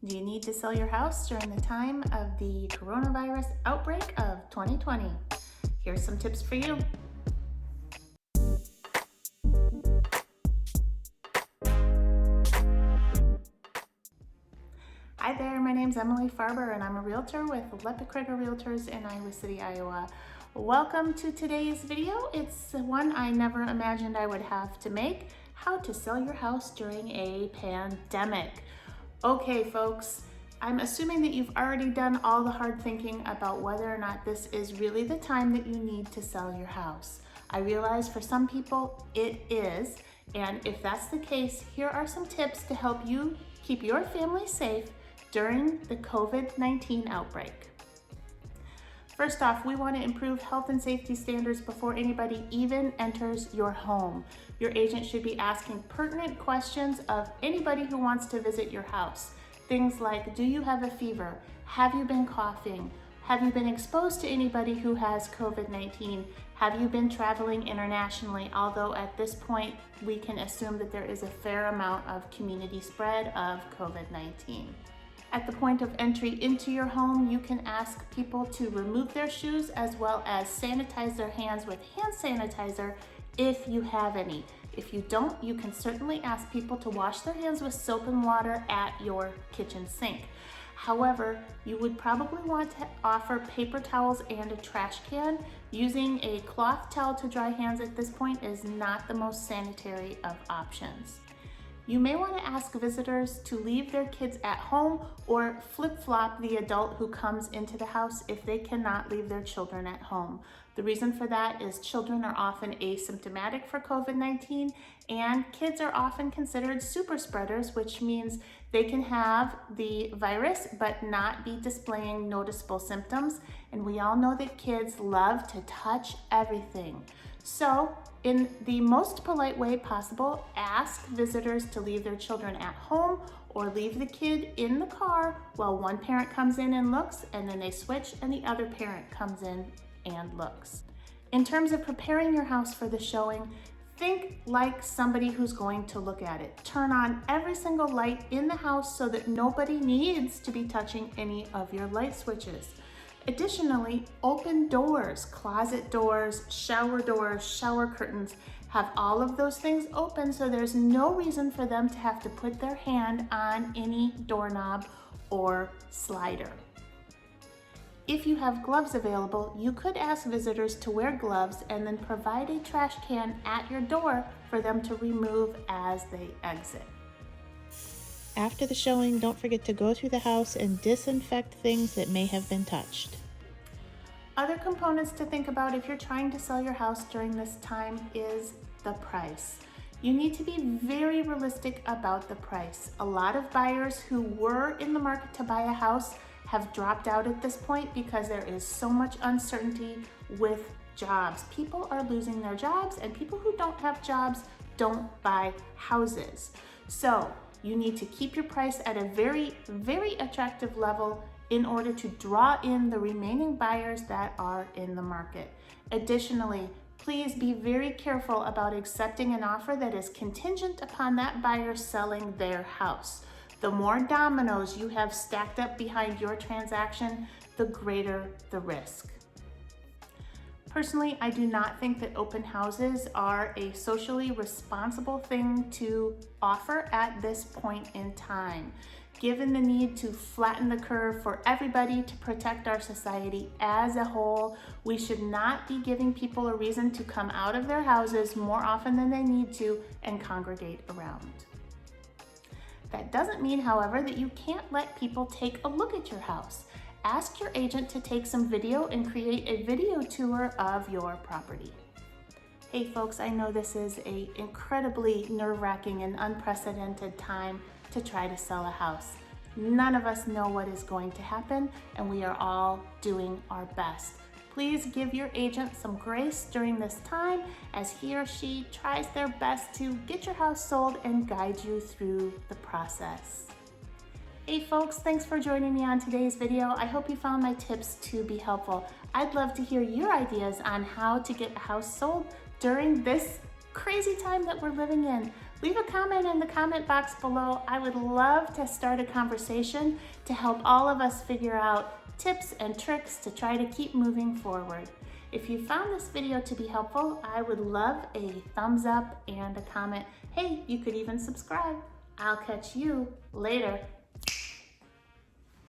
Do you need to sell your house during the time of the coronavirus outbreak of 2020? Here's some tips for you. Hi there, my name's Emily Farber and I'm a realtor with Lepic Realtors in Iowa City, Iowa. Welcome to today's video. It's one I never imagined I would have to make: how to sell your house during a pandemic. Okay, folks, I'm assuming that you've already done all the hard thinking about whether or not this is really the time that you need to sell your house. I realize for some people it is, and if that's the case, here are some tips to help you keep your family safe during the COVID-19 outbreak. First off, we want to improve health and safety standards before anybody even enters your home. Your agent should be asking pertinent questions of anybody who wants to visit your house. Things like, do you have a fever? Have you been coughing? Have you been exposed to anybody who has COVID-19? Have you been traveling internationally? Although at this point, we can assume that there is a fair amount of community spread of COVID-19. At the point of entry into your home, you can ask people to remove their shoes as well as sanitize their hands with hand sanitizer if you have any. If you don't, you can certainly ask people to wash their hands with soap and water at your kitchen sink. However, you would probably want to offer paper towels and a trash can. Using a cloth towel to dry hands at this point is not the most sanitary of options. You may want to ask visitors to leave their kids at home or flip-flop the adult who comes into the house if they cannot leave their children at home. The reason for that is children are often asymptomatic for COVID-19 and kids are often considered super spreaders, which means they can have the virus but not be displaying noticeable symptoms. And we all know that kids love to touch everything. So, in the most polite way possible, ask visitors to leave their children at home or leave the kid in the car while one parent comes in and looks, and then they switch and the other parent comes in and looks. In terms of preparing your house for the showing, think like somebody who's going to look at it. Turn on every single light in the house so that nobody needs to be touching any of your light switches. Additionally, open doors, closet doors, shower curtains, have all of those things open so there's no reason for them to have to put their hand on any doorknob or slider. If you have gloves available, you could ask visitors to wear gloves and then provide a trash can at your door for them to remove as they exit. After the showing, don't forget to go through the house and disinfect things that may have been touched. Other components to think about if you're trying to sell your house during this time is the price. You need to be very realistic about the price. A lot of buyers who were in the market to buy a house have dropped out at this point because there is so much uncertainty with jobs. People are losing their jobs, and people who don't have jobs don't buy houses. So you need to keep your price at a very, very attractive level in order to draw in the remaining buyers that are in the market. Additionally, please be very careful about accepting an offer that is contingent upon that buyer selling their house. The more dominoes you have stacked up behind your transaction, the greater the risk. Personally, I do not think that open houses are a socially responsible thing to offer at this point in time. Given the need to flatten the curve for everybody to protect our society as a whole, we should not be giving people a reason to come out of their houses more often than they need to and congregate around. That doesn't mean, however, that you can't let people take a look at your house. Ask your agent to take some video and create a video tour of your property. Hey folks, I know this is an incredibly nerve-wracking and unprecedented time to try to sell a house. None of us know what is going to happen, and we are all doing our best. Please give your agent some grace during this time as he or she tries their best to get your house sold and guide you through the process. Hey folks, thanks for joining me on today's video. I hope you found my tips to be helpful. I'd love to hear your ideas on how to get a house sold during this crazy time that we're living in. Leave a comment in the comment box below. I would love to start a conversation to help all of us figure out tips and tricks to try to keep moving forward. If you found this video to be helpful, I would love a thumbs up and a comment. Hey, you could even subscribe. I'll catch you later.